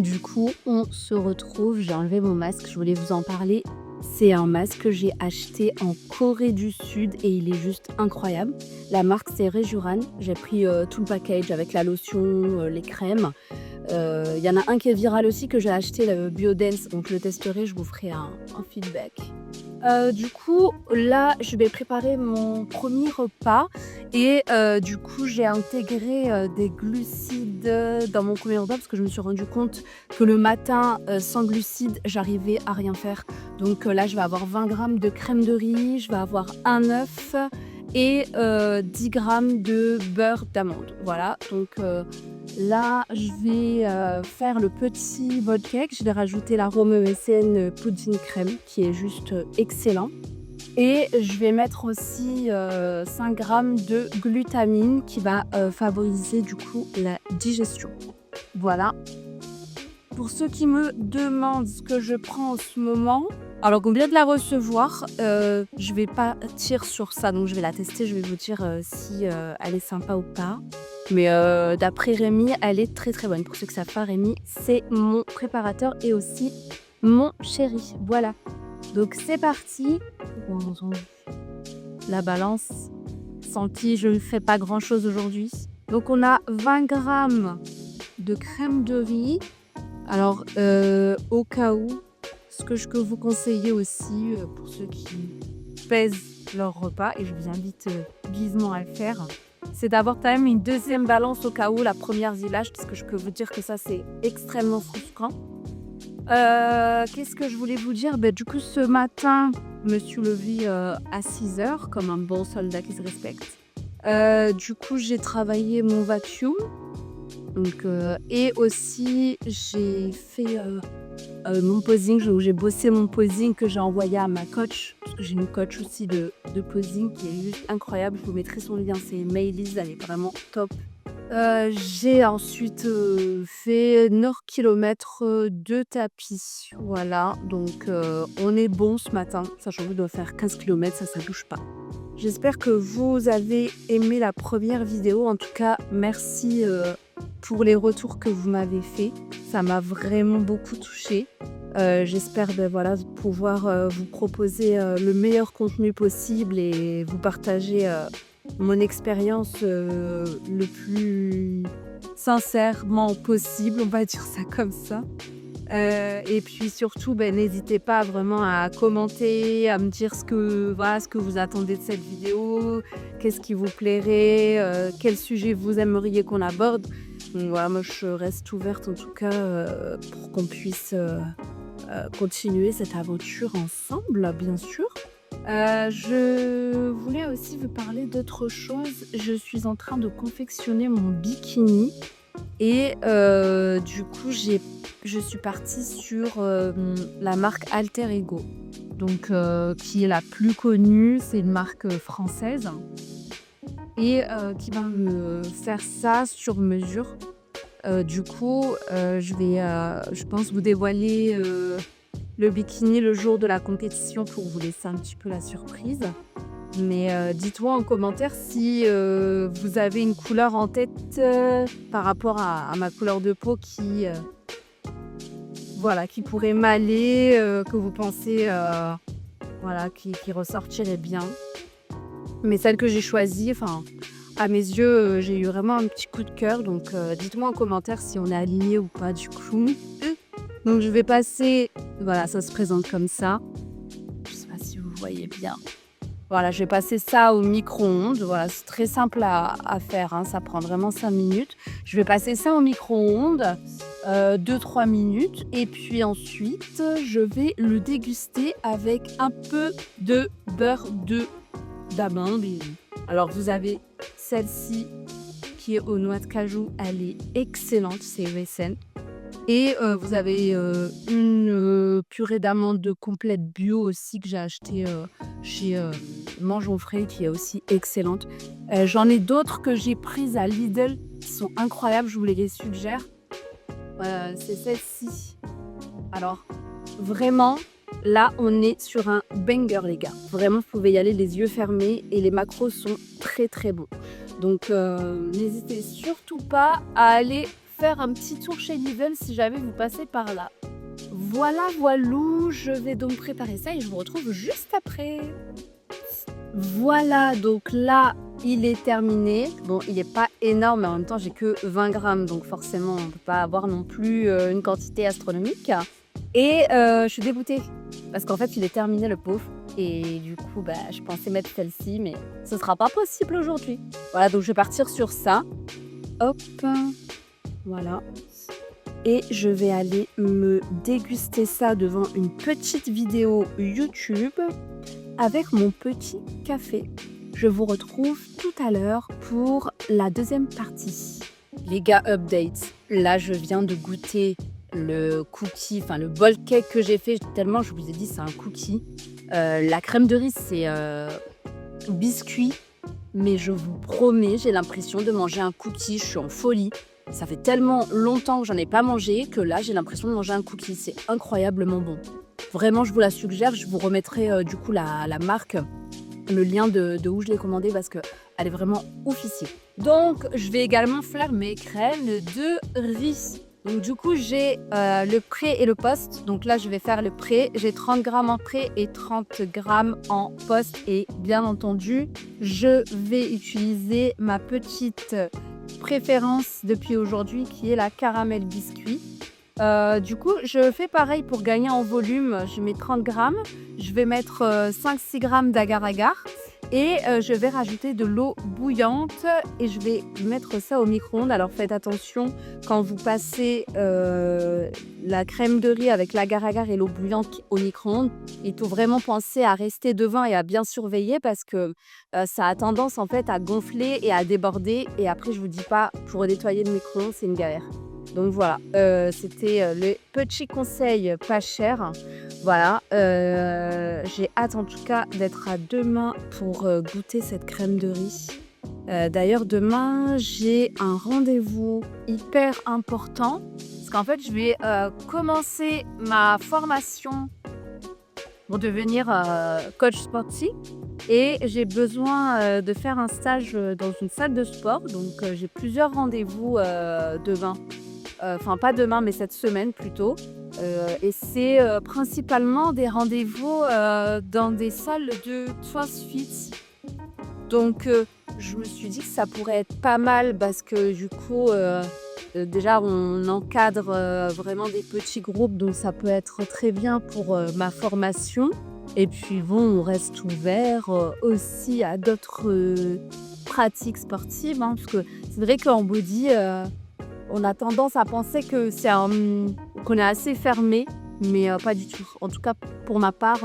du coup, on se retrouve. J'ai enlevé mon masque, je voulais vous en parler. C'est un masque que j'ai acheté en Corée du Sud et il est juste incroyable. La marque, c'est Rejuran. J'ai pris tout le package avec la lotion, les crèmes. Il y en a un qui est viral aussi que j'ai acheté, le Biodance. Donc je le testerai, je vous ferai un feedback. Du coup, là, je vais préparer mon premier repas et du coup, j'ai intégré des glucides dans mon premier repas parce que je me suis rendu compte que le matin, sans glucides, j'arrivais à rien faire. Donc là, je vais avoir 20 grammes de crème de riz, je vais avoir un œuf et 10 grammes de beurre d'amande. Voilà, donc là, je vais faire le petit bol cake. Je vais rajouter l'arôme MSN pudding crème qui est juste excellent. Et je vais mettre aussi 5 grammes de glutamine qui va favoriser du coup la digestion. Voilà. Pour ceux qui me demandent ce que je prends en ce moment, alors qu'on vient de la recevoir, je vais pas tirer sur ça, donc je vais la tester, je vais vous dire si elle est sympa ou pas. Mais d'après Rémi, elle est très très bonne. Pour ceux que ça pas, Rémi, c'est mon préparateur et aussi mon chéri. Voilà. Donc c'est parti. La balance, sans qui je ne fais pas grand chose aujourd'hui. Donc on a 20 grammes de crème de riz. Alors au cas où, ce que je peux vous conseiller aussi pour ceux qui pèsent leur repas, et je vous invite vivement à le faire, c'est d'avoir quand même une deuxième balance au cas où la première y lâche, parce que je peux vous dire que ça c'est extrêmement frustrant. Qu'est-ce que je voulais vous dire? Du coup ce matin, je me suis levée à 6h comme un bon soldat qui se respecte. Du coup j'ai travaillé mon vacuum. Donc, et aussi j'ai fait mon posing, j'ai bossé mon posing que j'ai envoyé à ma coach, parce que j'ai une coach aussi de posing qui est juste incroyable. Je vous mettrai son lien, c'est Maëlys, elle est vraiment top. J'ai ensuite fait 9 km de tapis, voilà, donc on est bon ce matin, sachant que je dois faire 15 km, ça bouge pas. J'espère que vous avez aimé la première vidéo, en tout cas merci pour les retours que vous m'avez fait, ça m'a vraiment beaucoup touchée. J'espère voilà, pouvoir vous proposer le meilleur contenu possible et vous partager mon expérience le plus sincèrement possible, on va dire ça comme ça. Et puis surtout, n'hésitez pas vraiment à commenter, à me dire ce que vous attendez de cette vidéo, qu'est-ce qui vous plairait, quel sujet vous aimeriez qu'on aborde. Donc voilà, moi je reste ouverte en tout cas pour qu'on puisse continuer cette aventure ensemble, bien sûr. Je voulais aussi vous parler d'autre chose. Je suis en train de confectionner mon bikini et du coup je suis partie sur la marque Alter Ego, donc qui est la plus connue, c'est une marque française et qui va me faire ça sur mesure. Du coup je vais je pense vous dévoiler le bikini le jour de la compétition pour vous laisser un petit peu la surprise. Mais dites-moi en commentaire si vous avez une couleur en tête par rapport à ma couleur de peau qui pourrait m'aller, que vous pensez qui ressortirait bien. Mais celle que j'ai choisie, à mes yeux, j'ai eu vraiment un petit coup de cœur. Donc dites-moi en commentaire si on est aligné ou pas du coup. Donc je vais passer, voilà, ça se présente comme ça. Je sais pas si vous voyez bien. Voilà, je vais passer ça au micro-ondes. Voilà, c'est très simple à faire, hein, ça prend vraiment 5 minutes. Je vais passer ça au micro-ondes 2-3 minutes. Et puis ensuite, je vais le déguster avec un peu de beurre d'amande. Alors, vous avez celle-ci qui est aux noix de cajou. Elle est excellente, c'est recent. Et vous avez une purée d'amandes complète bio aussi que j'ai achetée chez Mangeons Frais, qui est aussi excellente. J'en ai d'autres que j'ai prises à Lidl qui sont incroyables, je vous les suggère. C'est celle-ci. Alors vraiment, là on est sur un banger les gars. Vraiment, vous pouvez y aller les yeux fermés et les macros sont très très bons. Donc n'hésitez surtout pas à aller faire un petit tour chez Lidl si jamais vous passez par là. Voilà, voilou, je vais donc préparer ça et je vous retrouve juste après. Voilà, donc là, il est terminé. Bon, il n'est pas énorme, mais en même temps, j'ai que 20 grammes, donc forcément, on ne peut pas avoir non plus une quantité astronomique. Et je suis dégoûtée, parce qu'en fait, il est terminé, le pauvre. Et du coup, je pensais mettre celle-ci, mais ce ne sera pas possible aujourd'hui. Voilà, donc je vais partir sur ça. Hop, voilà. Et je vais aller me déguster ça devant une petite vidéo YouTube avec mon petit café. Je vous retrouve tout à l'heure pour la deuxième partie. Les gars, update. Là, je viens de goûter le cookie, enfin le bol cake que j'ai fait. Tellement, je vous ai dit, c'est un cookie. La crème de riz, c'est biscuit. Mais je vous promets, j'ai l'impression de manger un cookie. Je suis en folie. Ça fait tellement longtemps que j'en ai pas mangé que là, j'ai l'impression de manger un cookie. C'est incroyablement bon. Vraiment, je vous la suggère. Je vous remettrai du coup la marque, le lien de où je l'ai commandé parce qu'elle est vraiment ouf ici. Donc, je vais également faire mes crèmes de riz. Donc, du coup, j'ai le pré et le post. Donc là, je vais faire le pré. J'ai 30 grammes en pré et 30 grammes en post. Et bien entendu, je vais utiliser ma petite préférence depuis aujourd'hui qui est la caramel biscuit. Du coup, je fais pareil pour gagner en volume. Je mets 30 grammes. Je vais mettre 5-6 grammes d'agar-agar. Et je vais rajouter de l'eau bouillante et je vais mettre ça au micro-ondes. Alors faites attention quand vous passez la crème de riz avec l'agar-agar et l'eau bouillante au micro-ondes. Il faut vraiment penser à rester devant et à bien surveiller parce que ça a tendance en fait à gonfler et à déborder. Et après, je vous dis pas, pour nettoyer le micro-ondes, c'est une galère. Donc voilà, c'était le petit conseil pas cher. Voilà, j'ai hâte en tout cas d'être à demain pour goûter cette crème de riz. D'ailleurs, demain, j'ai un rendez-vous hyper important parce qu'en fait, je vais commencer ma formation pour devenir coach sportif et j'ai besoin de faire un stage dans une salle de sport. Donc, j'ai plusieurs rendez-vous demain. Enfin, pas demain, mais cette semaine plutôt. Et c'est principalement des rendez-vous dans des salles de CrossFit. Donc, je me suis dit que ça pourrait être pas mal parce que du coup, déjà, on encadre vraiment des petits groupes. Donc, ça peut être très bien pour ma formation. Et puis, bon, on reste ouvert aussi à d'autres pratiques sportives. Hein, parce que c'est vrai qu'en body... on a tendance à penser que qu'on est assez fermé, mais pas du tout. En tout cas, pour ma part,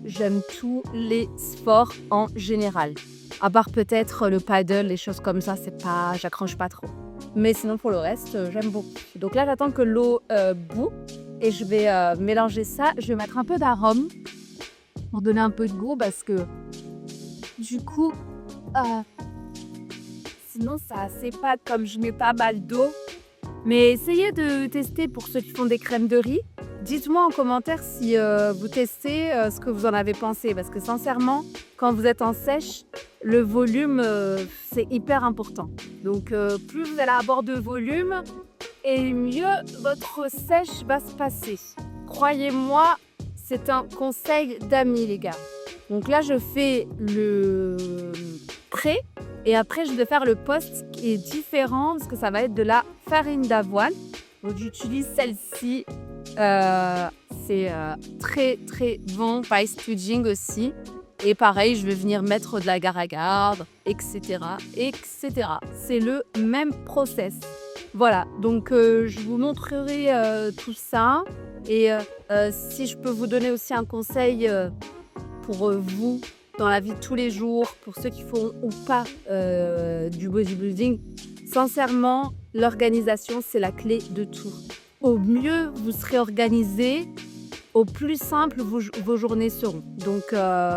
j'aime tous les sports en général. À part peut-être le paddle, les choses comme ça, j'accroche pas trop. Mais sinon, pour le reste, j'aime beaucoup. Donc là, j'attends que l'eau bout et je vais mélanger ça. Je vais mettre un peu d'arôme pour donner un peu de goût parce que du coup... sinon, ça s'épate comme je mets pas mal d'eau. Mais essayez de tester pour ceux qui font des crèmes de riz. Dites-moi en commentaire si vous testez ce que vous en avez pensé. Parce que sincèrement, quand vous êtes en sèche, le volume, c'est hyper important. Donc, plus vous allez avoir de volume, et mieux votre sèche va se passer. Croyez-moi, c'est un conseil d'amis, les gars. Donc là, je fais le pré. Et après, je vais faire le post qui est différent parce que ça va être de la farine d'avoine. Donc, j'utilise celle-ci. C'est très, très bon. Paille staging aussi. Et pareil, je vais venir mettre de l'agar-agar, etc., etc. C'est le même process. Voilà. Donc, je vous montrerai tout ça. Et si je peux vous donner aussi un conseil pour vous, dans la vie de tous les jours, pour ceux qui font ou pas du bodybuilding, sincèrement, l'organisation, c'est la clé de tout. Au mieux vous serez organisé, au plus simple vos journées seront. Donc,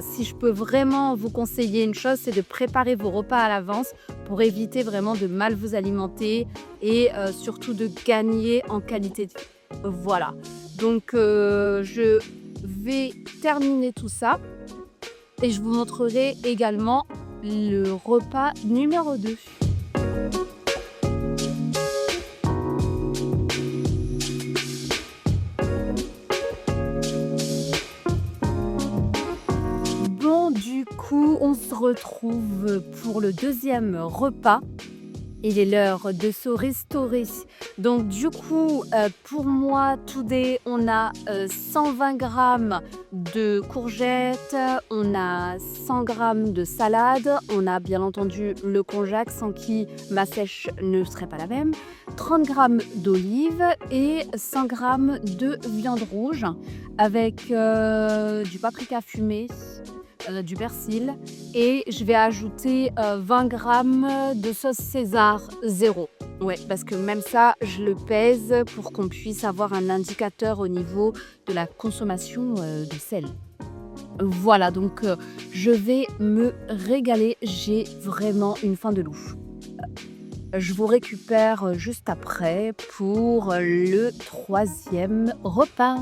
si je peux vraiment vous conseiller une chose, c'est de préparer vos repas à l'avance pour éviter vraiment de mal vous alimenter et surtout de gagner en qualité de vie. Voilà. Donc, je vais terminer tout ça. Et je vous montrerai également le repas numéro 2. coup, on se retrouve pour le deuxième repas. Il est l'heure de se restaurer. Donc du coup, pour moi, today, on a 120 grammes de courgettes, on a 100 grammes de salade, on a bien entendu le konjac sans qui ma sèche ne serait pas la même, 30 grammes d'olives et 100 grammes de viande rouge avec du paprika fumé, du persil et je vais ajouter 20 grammes de sauce César zéro. Ouais, parce que même ça, je le pèse pour qu'on puisse avoir un indicateur au niveau de la consommation de sel. Voilà, donc je vais me régaler. J'ai vraiment une faim de loup. Je vous récupère juste après pour le troisième repas.